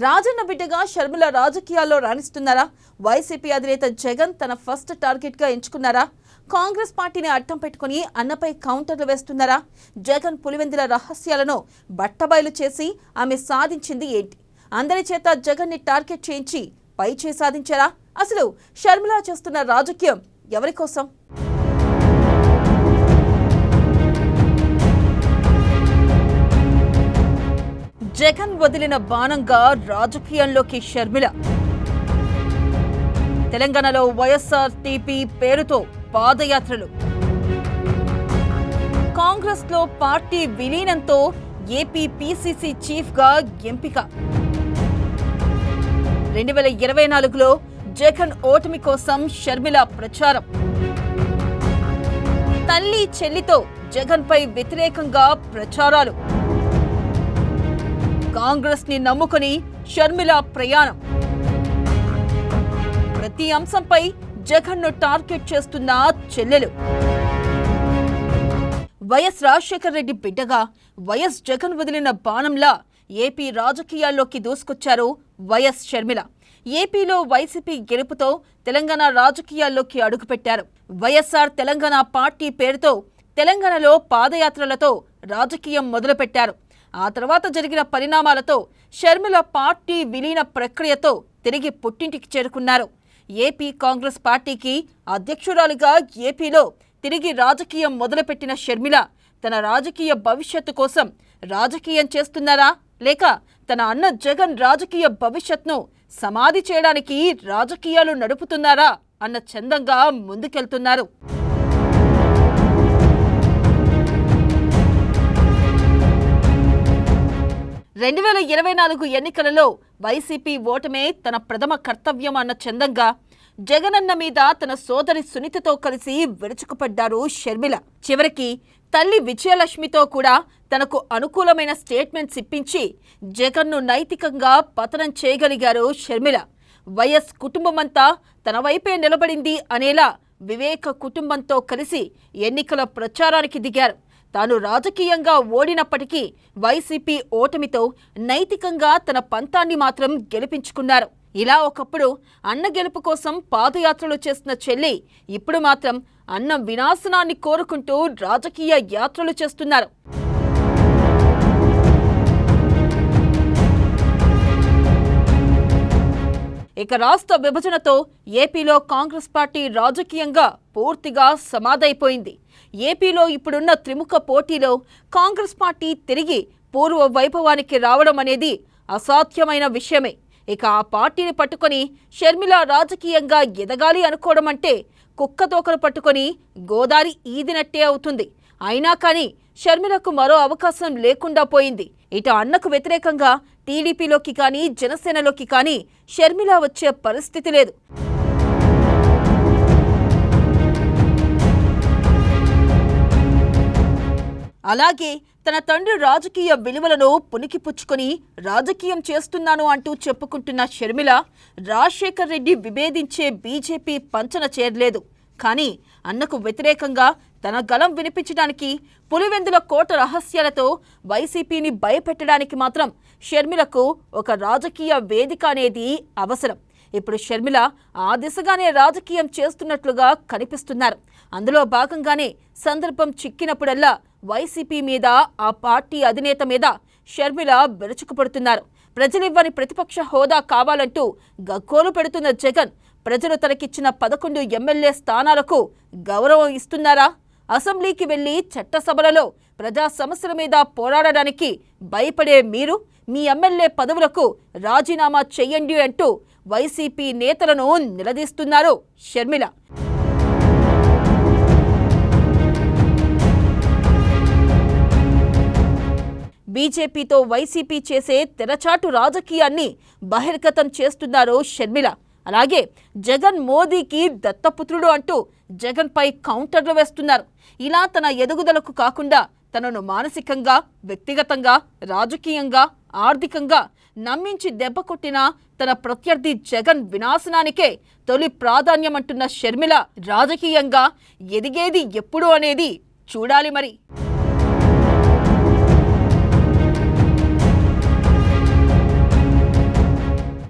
రాజన్న బిడ్డగా షర్మిల రాజకీయాల్లో రాణిస్తున్నారా? వైసీపీ అధినేత జగన్ తన ఫస్ట్ టార్గెట్ గా ఎంచుకున్నారా? కాంగ్రెస్ పార్టీని అడ్డం పెట్టుకుని అన్నపై కౌంటర్లు వేస్తున్నారా? జగన్ పులివెందుల రహస్యాలను బట్టబయలు చేసి ఆమె సాధించింది ఏంటి? అందరి చేత జగన్ ని టార్గెట్ చేయించి పైచేయి సాధించారా? అసలు షర్మిల చేస్తున్న రాజకీయం ఎవరి కోసం? జగన్ వదిలిన బాణంగా రాజకీయంలోకి షర్మిల. తెలంగాణలో వైఎస్ఆర్టీపీ పేరుతో పాదయాత్రలు. కాంగ్రెస్ లో పార్టీ విలీనంతో ఏపీ పీసీసీ చీఫ్ గా ఎంపిక. 2024లో జగన్ ఓటమి కోసం షర్మిల ప్రచారం. తల్లి చెల్లితో జగన్ పై వ్యతిరేకంగా ప్రచారాలు. కాంగ్రెస్ ని నమ్ముకుని షర్మిల ప్రయాణం. ప్రతి అంశంపై జగన్ ను టార్గెట్ చేస్తున్న చెల్లెలు. వైఎస్ రాజశేఖర రెడ్డి బిడ్డగా వైఎస్ జగన్ వదిలిన బాణంలా ఏపీ రాజకీయాల్లోకి దూసుకొచ్చారు వైఎస్ షర్మిల. ఏపీలో వైసీపీ గెలుపుతో తెలంగాణ రాజకీయాల్లోకి అడుగుపెట్టారు. వైఎస్ఆర్ తెలంగాణ పార్టీ పేరుతో తెలంగాణలో పాదయాత్రలతో రాజకీయం మొదలుపెట్టారు. ఆ తర్వాత జరిగిన పరిణామాలతో షర్మిల పార్టీ విలీన ప్రక్రియతో తిరిగి పుట్టింటికి చేరుకున్నారు. ఏపీ కాంగ్రెస్ పార్టీకి అధ్యక్షురాలిగా ఏపీలో తిరిగి రాజకీయం మొదలుపెట్టిన షర్మిల తన రాజకీయ భవిష్యత్తు కోసం రాజకీయం చేస్తున్నారా, లేక తన అన్న జగన్ రాజకీయ భవిష్యత్తును సమాధి చేయడానికి రాజకీయాలు నడుపుతున్నారా అన్న చందంగా ముందుకెళ్తున్నారు. 2024 ఎన్నికలలో వైసీపీ ఓటమే తన ప్రథమ కర్తవ్యం అన్న చందంగా జగనన్న మీద తన సోదరి సునీతతో కలిసి విరుచుకుపడ్డారు షర్మిల. చివరికి తల్లి విజయలక్ష్మితో కూడా తనకు అనుకూలమైన స్టేట్మెంట్స్ ఇప్పించి జగన్ను నైతికంగా పతనం చేయగలిగారు షర్మిల. వైఎస్ కుటుంబమంతా తన వైపే నిలబడింది అనేలా వివేక కుటుంబంతో కలిసి ఎన్నికల ప్రచారానికి దిగారు. తాను రాజకీయంగా ఓడినప్పటికీ వైసీపీ ఓటమితో నైతికంగా తన పంతాన్ని మాత్రం గెలిపించుకున్నారు. ఇలా ఒకప్పుడు అన్న గెలుపు కోసం పాదయాత్రలు చేసిన చెల్లి ఇప్పుడు మాత్రం అన్న వినాశనాన్ని కోరుకుంటూ రాజకీయ యాత్రలు చేస్తున్నారు. ఇక రాష్ట్ర విభజనతో ఏపీలో కాంగ్రెస్ పార్టీ రాజకీయంగా పూర్తిగా సమాధైపోయింది. ఏపీలో ఇప్పుడున్న త్రిముఖ పోటీలో కాంగ్రెస్ పార్టీ తిరిగి పూర్వ వైభవానికి రావడం అనేది అసాధ్యమైన విషయమే. ఇక ఆ పార్టీని పట్టుకొని షర్మిల రాజకీయంగా ఎదగాలి అనుకోవడం అంటే కుక్కతోకలు పట్టుకొని గోదారి ఈదినట్టే అవుతుంది. అయినా కానీ షర్మిలకు మరో అవకాశం లేకుండా పోయింది. ఇటు అన్నకు వ్యతిరేకంగా టీడీపీలోకి కానీ జనసేనలోకి కానీ షర్మిల వచ్చే పరిస్థితి లేదు. అలాగే తన తండ్రి రాజకీయ విలువలను పుణికిపుచ్చుకొని రాజకీయం చేస్తున్నాను అంటూ చెప్పుకుంటున్న షర్మిల రాజశేఖర్ రెడ్డి విభేదించే బీజేపీ పంచన చేరలేదు. కానీ అన్నకు వ్యతిరేకంగా తన గలం వినిపించడానికి పులివెందుల కోట రహస్యాలతో వైసీపీని భయపెట్టడానికి మాత్రం షర్మిలకు ఒక రాజకీయ వేదిక అనేది అవసరం. ఇప్పుడు షర్మిల ఆ దిశగానే రాజకీయం చేస్తున్నట్లుగా కనిపిస్తున్నారు. అందులో భాగంగానే సందర్భం చిక్కినప్పుడల్లా వైసీపీ మీద, ఆ పార్టీ అధినేత మీద షర్మిల విరుచుకుపడుతున్నారు. ప్రజలివ్వని ప్రతిపక్ష హోదా కావాలంటూ గగ్గోలు పెడుతున్న జగన్ ప్రజలు తనకిచ్చిన 11 ఎమ్మెల్యే స్థానాలకు గౌరవం ఇస్తున్నారా? అసెంబ్లీకి వెళ్లి చట్టసభలలో ప్రజా సమస్యల మీద పోరాడడానికి భయపడే మీరు మీ ఎమ్మెల్యే పదవులకు రాజీనామా చెయ్యండి అంటూ వైసీపీ నేతలను నిలదీస్తున్నారు షర్మిల. బీజేపీతో వైసీపీ చేసే తెరచాటు రాజకీయాన్ని బహిర్గతం చేస్తున్నారు షర్మిల. అలాగే జగన్ మోదీకి దత్తపుత్రుడు అంటూ జగన్ పై కౌంటర్లు వేస్తున్నారు. ఇలా తన ఎదుగుదలకు కాకుండా తనను మానసికంగా, వ్యక్తిగతంగా, రాజకీయంగా, ఆర్థికంగా నమ్మించి దెబ్బ కొట్టిన తన ప్రత్యర్థి జగన్ వినాశనానికే తొలి ప్రాధాన్యమంటున్న షర్మిల రాజకీయంగా ఎదిగేది ఎప్పుడు అనేది చూడాలి మరి.